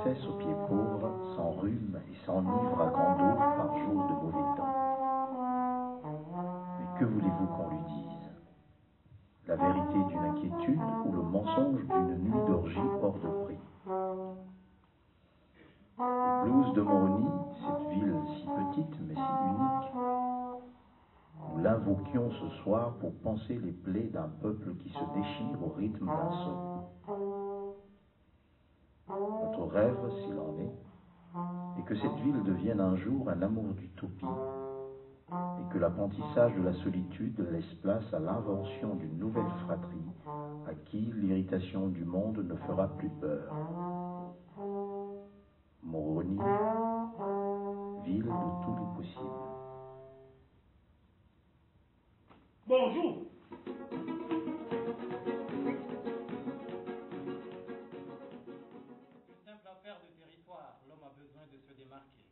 princesse aux pieds pauvres s'enrhume et s'enivre à grande eau par jour de mauvais temps. Mais que voulez-vous qu'on lui dise? La vérité d'une inquiétude ou le mensonge d'une nuit d'orgie hors de prix? Au blues de Moroni, cette ville si petite mais si unique, nous l'invoquions ce soir pour panser les plaies d'un peuple qui se déchire au rythme d'un son. Notre rêve, s'il en est que cette ville devienne un jour un amour d'utopie, et que l'apprentissage de la solitude laisse place à l'invention d'une nouvelle fratrie à qui l'irritation du monde ne fera plus peur. Moroni, ville de tous les possibles. Bonjour. Une simple affaire de territoire, l'homme a besoin de se démarquer.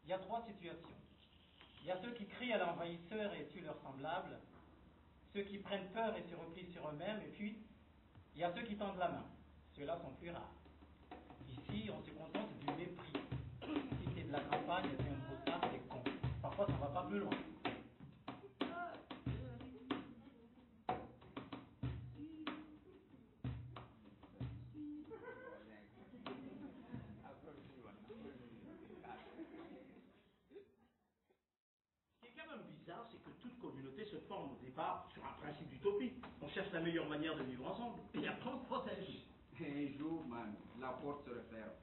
Il y a trois situations. Il y a ceux qui crient à l'envahisseur et tuent leurs semblables, ceux qui prennent peur et se replient sur eux-mêmes, et puis il y a ceux qui tendent la main. Ceux-là sont plus rares. Ici, on se contente du mépris. Si c'est de la campagne, c'est un brossard, c'est con. Parfois, ça ne va pas plus loin. C'est que toute communauté se forme au départ sur un principe d'utopie. On cherche la meilleure manière de vivre ensemble. Et après, on se protège. Un jour, man, la porte se referme.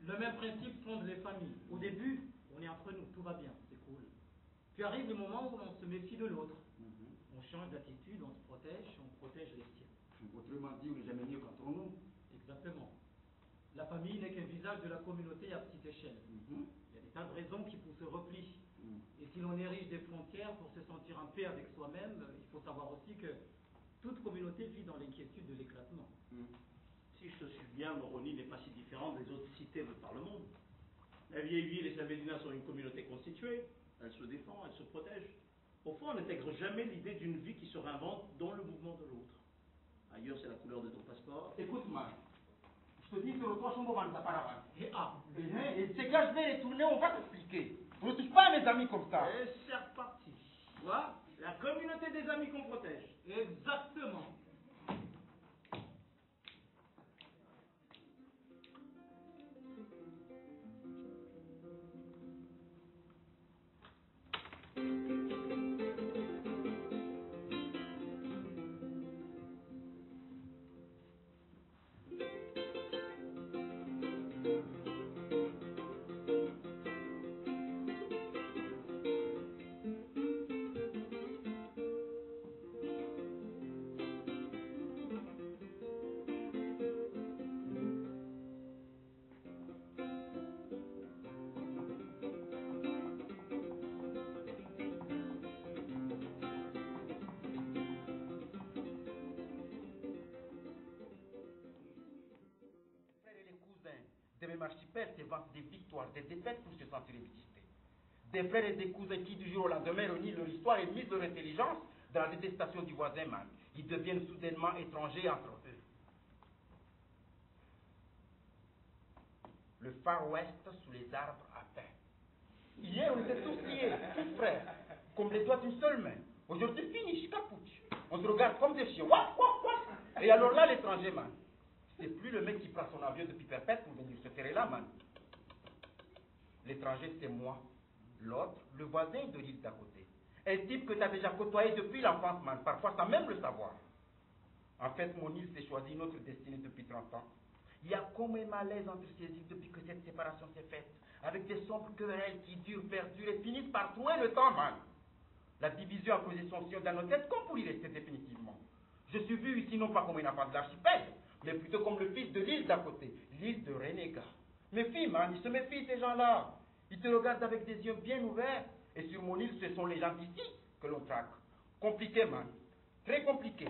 Le même principe fonde les familles. Au début, on est entre nous, tout va bien, c'est cool. Puis arrive le moment où on se méfie de l'autre. On change d'attitude, on se protège, on protège les siens. Autrement dit, on n'est jamais mieux qu'entre nous. Exactement. La famille n'est qu'un visage de la communauté à petite échelle. Il y a des tas de raisons qui poussent au repli. Et si l'on érige des frontières pour se sentir en paix avec soi-même, il faut savoir aussi que toute communauté vit dans l'inquiétude de l'éclatement. Si je te suis bien, Moroni n'est pas si différente des autres cités de par le monde. La vieille ville et sa médina sont une communauté constituée. Elle se défend, elle se protège. Au fond, on n'intègre jamais l'idée d'une vie qui se réinvente dans le mouvement de l'autre. Ailleurs, c'est la couleur de ton passeport. Écoute-moi, je te dis que le toi, son moment de paravane. Et Et c'est que je vais retourner, on va t'expliquer. On ne touche pas à mes amis comme ça. Et c'est reparti. Tu vois, la communauté des amis qu'on protège. Exactement. De même archipel s'évancent des victoires, des défaites pour se sentir exister. Des frères et des cousins qui du jour au lendemain renient leur histoire et misent leur intelligence dans la détestation du voisin man. Ils deviennent soudainement étrangers entre eux. Le Far West sous les arbres à pain. Hier, on était tous liés, tous frères, comme les doigts d'une seule main. Aujourd'hui, finish, capuche. On se regarde comme des chiens. Wap, wap, wap. Et alors là, l'étranger man. C'est plus le mec qui prend son avion depuis Perpète pour venir se terrer là, man. L'étranger, c'est moi. L'autre, le voisin de l'île d'à côté. Un type que tu as déjà côtoyé depuis l'enfance, man. Parfois sans même le savoir. En fait, mon île s'est choisi notre destinée depuis 30 ans. Il y a comme un malaise entre ces îles depuis que cette séparation s'est faite. Avec des sombres querelles qui durent, perdurent et finissent par trouver le temps, man. La division a causé son sillon dans nos têtes comme pour y rester définitivement. Je suis vu ici non pas comme un enfant de l'archipel, mais plutôt comme le fils de l'île d'à côté, l'île de Renégat. Méfie, man, ils se méfient, ces gens-là. Ils te regardent avec des yeux bien ouverts. Et sur mon île, ce sont les gens d'ici que l'on traque. Compliqué, man. Très compliqué.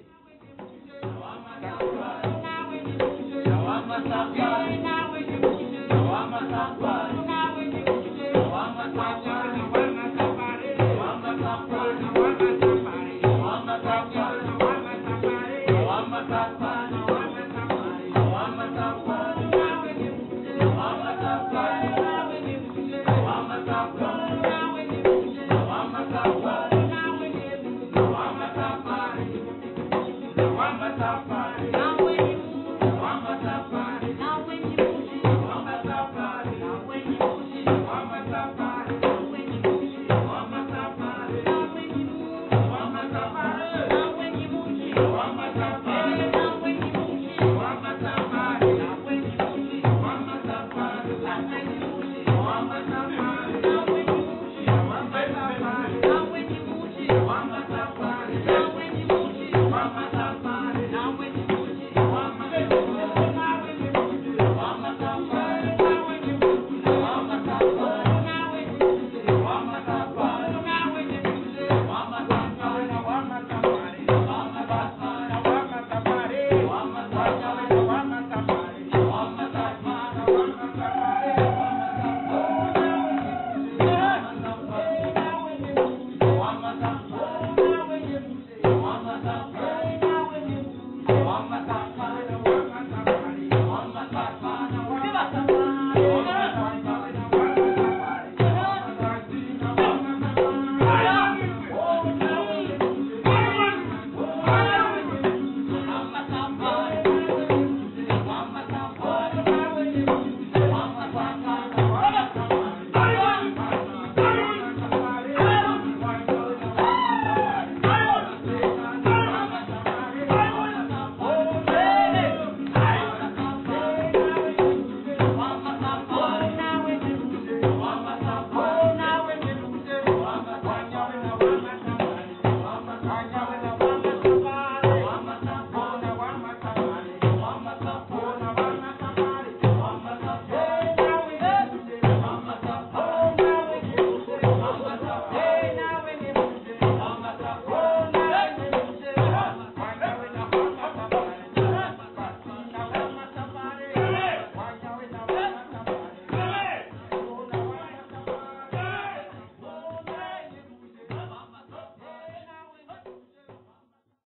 la gloire.